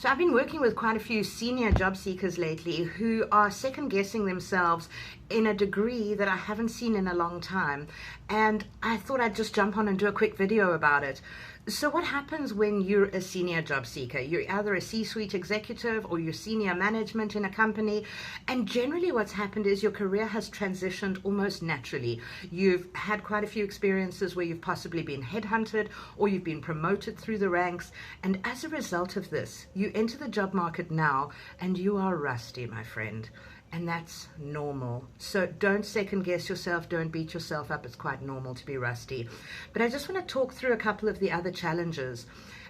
So I've been working with quite a few senior job seekers lately who are second guessing themselves in a degree that I haven't seen in a long time. And I thought I'd just jump on and do a quick video about it. So what happens when you're a senior job seeker? You're either a C-suite executive or you're senior management in a company. And generally what's happened is your career has transitioned almost naturally. You've had quite a few experiences where you've possibly been headhunted or you've been promoted through the ranks. And as a result of this, you enter the job market now and you are rusty, my friend. And that's normal. So don't second guess yourself. Don't beat yourself up. It's quite normal to be rusty. But I just want to talk through a couple of the other challenges.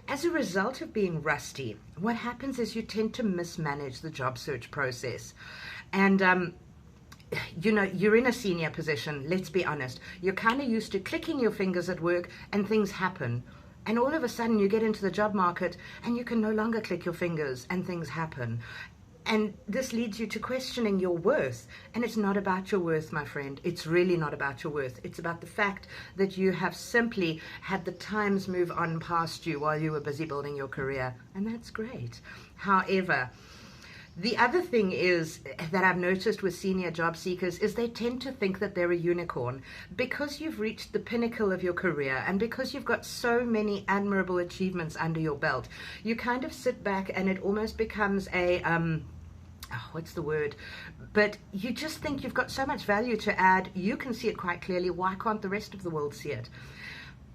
As a result of being rusty, what happens is you tend to mismanage the job search process. And you're in a senior position, let's be honest. You're kind of used to clicking your fingers at work and things happen. And all of a sudden you get into the job market and you can no longer click your fingers and things happen. And this leads you to questioning your worth. And it's not about your worth, my friend. It's really not about your worth. It's about the fact that you have simply had the times move on past you while you were busy building your career. And that's great. However, the other thing is that I've noticed with senior job seekers is they tend to think that they're a unicorn. Because you've reached the pinnacle of your career and because you've got so many admirable achievements under your belt, you kind of sit back and it almost becomes a what's the word? But you just think you've got so much value to add. You can see it quite clearly. Why can't the rest of the world see it?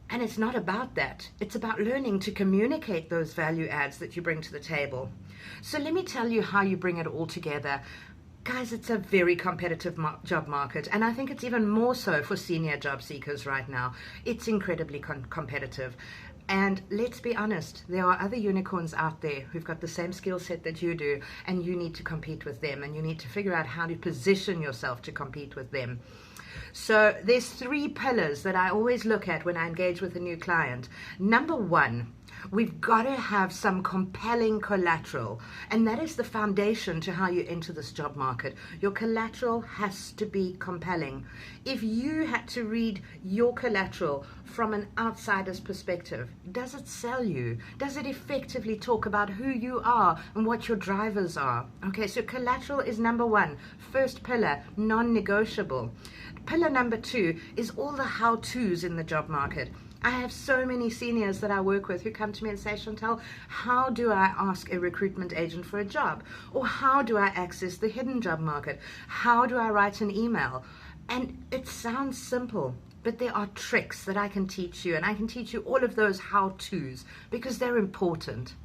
And it's not about that. It's about learning to communicate those value adds that you bring to the table. So let me tell you how you bring it all together. Guys, it's a very competitive job market, and I think it's even more so for senior job seekers right now. It's incredibly competitive. And let's be honest, there are other unicorns out there who've got the same skill set that you do, and you need to compete with them, and you need to figure out how to position yourself to compete with them. So there's 3 pillars that I always look at when I engage with a new client. Number 1, we've got to have some compelling collateral, and that is the foundation to how you enter this job market. Your collateral has to be compelling. If you had to read your collateral from an outsider's perspective, does it sell you? Does it effectively talk about who you are and what your drivers are? Okay, so collateral is number 1, first pillar, non-negotiable. Pillar number 2 is all the how-tos in the job market. I have so many seniors that I work with who come to me and say, Chantal, how do I ask a recruitment agent for a job? Or how do I access the hidden job market? How do I write an email? And it sounds simple, but there are tricks that I can teach you, and I can teach you all of those how-tos because they're important.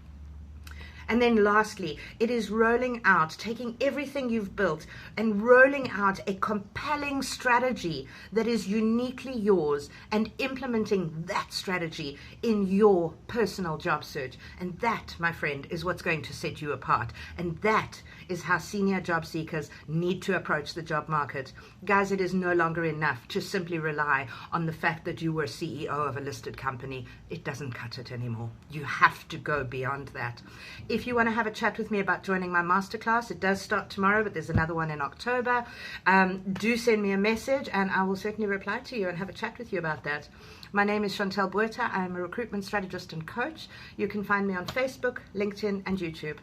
And then lastly, it is rolling out, taking everything you've built and rolling out a compelling strategy that is uniquely yours and implementing that strategy in your personal job search. And that, my friend, is what's going to set you apart. And that is how senior job seekers need to approach the job market. Guys, it is no longer enough to simply rely on the fact that you were CEO of a listed company. It doesn't cut it anymore. You have to go beyond that. If you want to have a chat with me about joining my masterclass, it does start tomorrow, but there's another one in October. Do send me a message and I will certainly reply to you and have a chat with you about that. My name is Chantal Buerta. I'm a recruitment strategist and coach. You can find me on Facebook, LinkedIn, and YouTube.